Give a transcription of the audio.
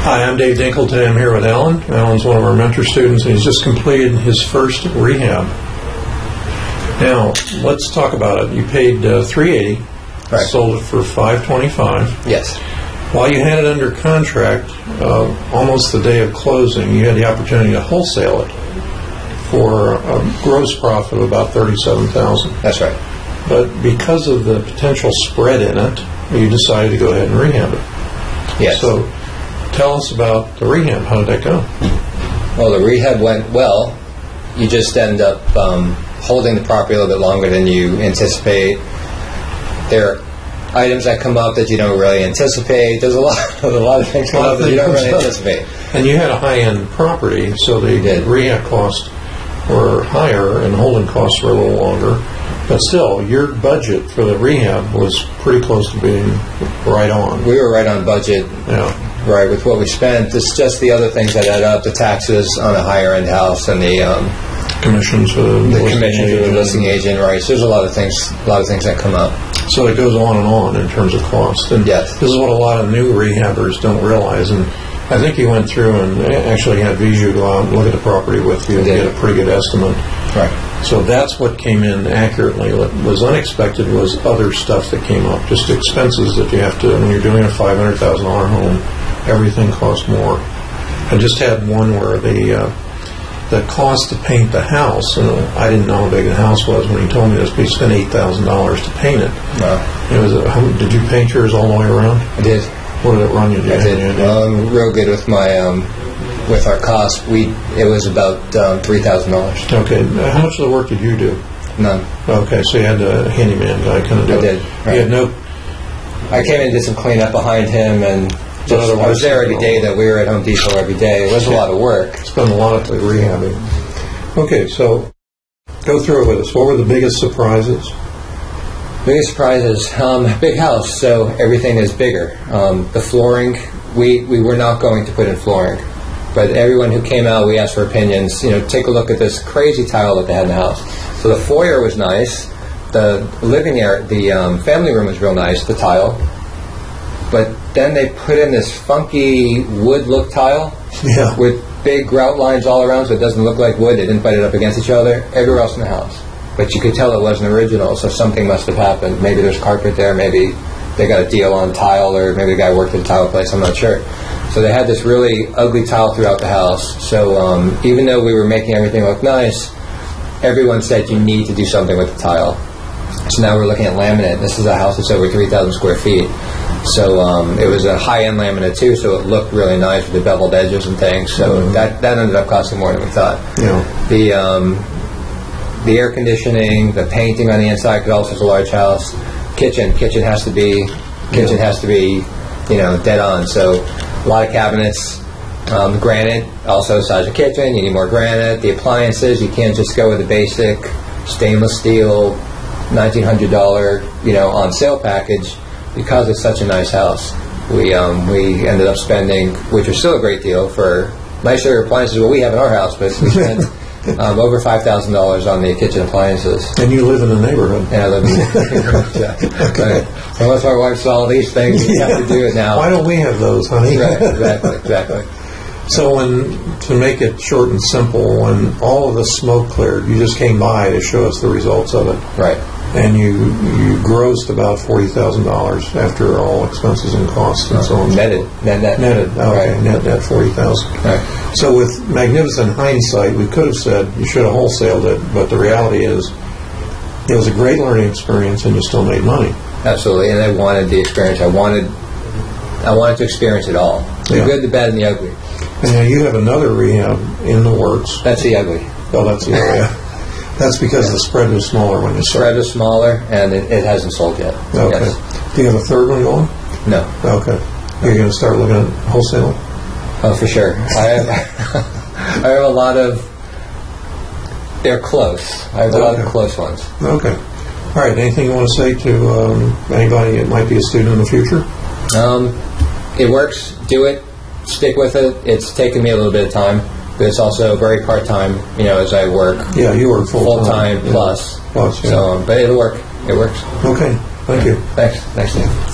Hi, I'm Dave Dinkle. Today I'm here with Alan. Alan's one of our mentor students, and he's just completed his first rehab. Now, let's talk about it. You paid $380, right. Sold it for $525. Yes. While you had it under contract, almost the day of closing, you had the opportunity to wholesale it for a gross profit of about $37,000. That's right. But because of the potential spread in it, you decided to go ahead and rehab it. Yes. So tell us about the rehab. How did that go? Well, the rehab went well. You just end up holding the property a little bit longer than you anticipate. There are items that come up that you don't really anticipate. There's a lot of things come up that you don't really anticipate. And you had a high-end property, so the rehab costs were higher and holding costs were a little longer. But still, your budget for the rehab was pretty close to being right on. We were right on budget. Yeah. Right, with what we spent. It's just the other things that add up, the taxes on a higher-end house and the commissions for the listing agent, right. So there's a lot of things that come up. So it goes on and on in terms of cost. And yes. This is what a lot of new rehabbers don't realize. And I think you went through and actually had Viju go out and look at the property with you and get a pretty good estimate. Right. So that's what came in accurately. What was unexpected was other stuff that came up, just expenses that you have to, when you're doing a $500,000 home, everything costs more. I just had one where the cost to paint the house, and I didn't know how big the house was when he told me this, but he spent $8,000 to paint it. Wow. Did you paint yours all the way around? I did. What did it run you? I did. Real good with my with our costs. It was about $3,000. Okay. How much of the work did you do? None. Okay, so you had a handyman guy kind of do it. I did. Right. You had no. I came in and did some cleanup behind him, and I was there every day. That we were at Home Depot every day. It was a lot of work. Spent a lot of time rehabbing. Okay, so go through it with us. What were the biggest surprises? Biggest surprises, big house, so everything is bigger. The flooring, we were not going to put in flooring, but everyone who came out, we asked for opinions. Take a look at this crazy tile that they had in the house. So the foyer was nice, the living area, the family room was real nice, the tile. But then they put in this funky wood look tile with big grout lines all around, so it doesn't look like wood. They didn't butt it up against each other everywhere else in the house. But you could tell it wasn't original, so something must have happened. Maybe there's carpet there, maybe they got a deal on tile, or maybe the guy worked at a tile place, I'm not sure. So they had this really ugly tile throughout the house. So even though we were making everything look nice, everyone said you need to do something with the tile. So now we're looking at laminate. This is a house that's over 3,000 square feet. So it was a high-end laminate too, so it looked really nice with the beveled edges and things. So that ended up costing more than we thought. Yeah. The air conditioning, the painting on the inside, because also it's a large house. Kitchen has to be dead on. So a lot of cabinets. Granite, also size of kitchen. You need more granite. The appliances, you can't just go with the basic stainless steel $1,900 on sale package, because it's such a nice house. We ended up spending, which was still a great deal for nicer appliances than what we have in our house, but we spent over $5,000 on the kitchen appliances. And you live in the neighborhood. Yeah, I live in the neighborhood. Yeah. Okay. Unless my wife saw all these things, we have to do it now. Why don't we have those, honey? Right, exactly. So to make it short and simple, when all of the smoke cleared, you just came by to show us the results of it. Right. And you grossed about $40,000 after all expenses and costs and so on. Netted. Okay, right. Net $40,000. Right. So with magnificent hindsight, we could have said you should have wholesaled it, but the reality is it was a great learning experience and you still made money. Absolutely, and I wanted the experience. I wanted to experience it all. The good, the bad, and the ugly. And now you have another rehab in the works. That's the ugly. Oh, that's the ugly. That's because the spread was smaller when you sold. The spread was smaller, and it hasn't sold yet. Okay. Yes. Do you have a third one going? No. Okay. Are you going to start looking at wholesaling? Oh, for sure. I have a lot of... They're close. I have a lot of close ones. Okay. All right. Anything you want to say to anybody that might be a student in the future? It works. Do it. Stick with it. It's taken me a little bit of time. But it's also very part-time, as I work. Yeah, you work full-time. Full-time plus. Plus, yeah. So, but it'll work. It works. Okay. Thank you. Thanks, Dave.